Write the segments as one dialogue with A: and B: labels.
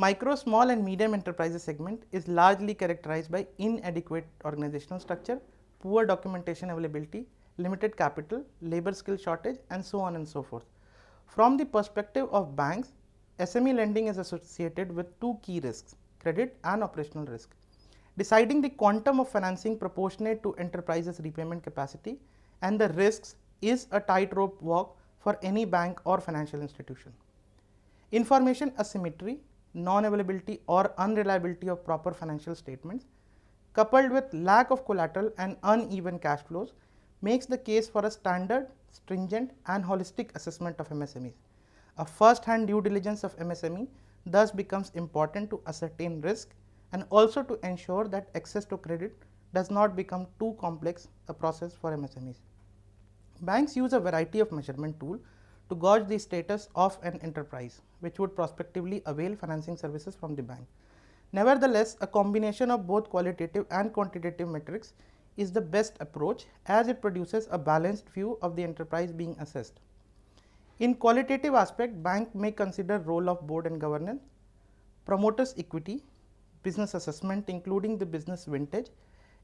A: Micro, small and medium enterprises segment is largely characterized by inadequate organizational structure, poor documentation availability, limited capital, labor skill shortage, and so on and so forth. From the perspective of banks, SME lending is associated with two key risks, credit and operational risk. Deciding the quantum of financing proportionate to enterprises' repayment capacity and the risks is a tightrope walk for any bank or financial institution. Information asymmetry, non-availability or unreliability of proper financial statements, coupled with lack of collateral and uneven cash flows, makes the case for a standard, stringent and holistic assessment of MSMEs. A first-hand due diligence of MSME thus becomes important to ascertain risk and also to ensure that access to credit does not become too complex a process for MSMEs. Banks use a variety of measurement tools to gauge the status of an enterprise, which would prospectively avail financing services from the bank. Nevertheless, a combination of both qualitative and quantitative metrics is the best approach as it produces a balanced view of the enterprise being assessed. In qualitative aspect, bank may consider role of board and governance, promoters equity, business assessment including the business vintage,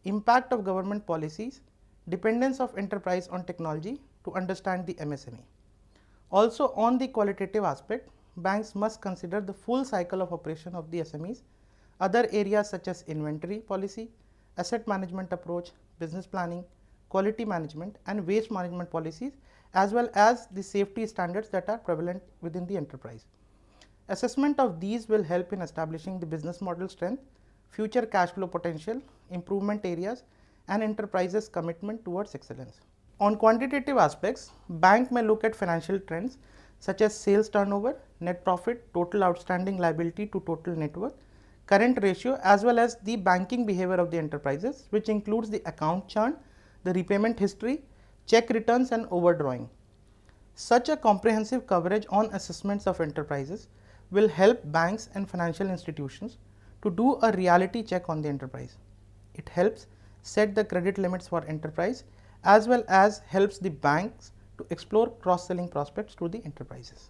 A: impact of government policies, dependence of enterprise on technology to understand the MSME. Also on the qualitative aspect, banks must consider the full cycle of operation of the SMEs, other areas such as inventory policy, asset management approach, business planning, quality management and waste management policies, as well as the safety standards that are prevalent within the enterprise. Assessment of these will help in establishing the business model strength, future cash flow potential, improvement areas and enterprises' commitment towards excellence. On quantitative aspects, bank may look at financial trends such as sales turnover, net profit, total outstanding liability to total net worth, current ratio as well as the banking behavior of the enterprises, which includes the account churn, the repayment history, check returns and overdrawing. Such a comprehensive coverage on assessments of enterprises will help banks and financial institutions to do a reality check on the enterprise. It helps set the credit limits for enterprise as well as helps the banks to explore cross-selling prospects to the enterprises.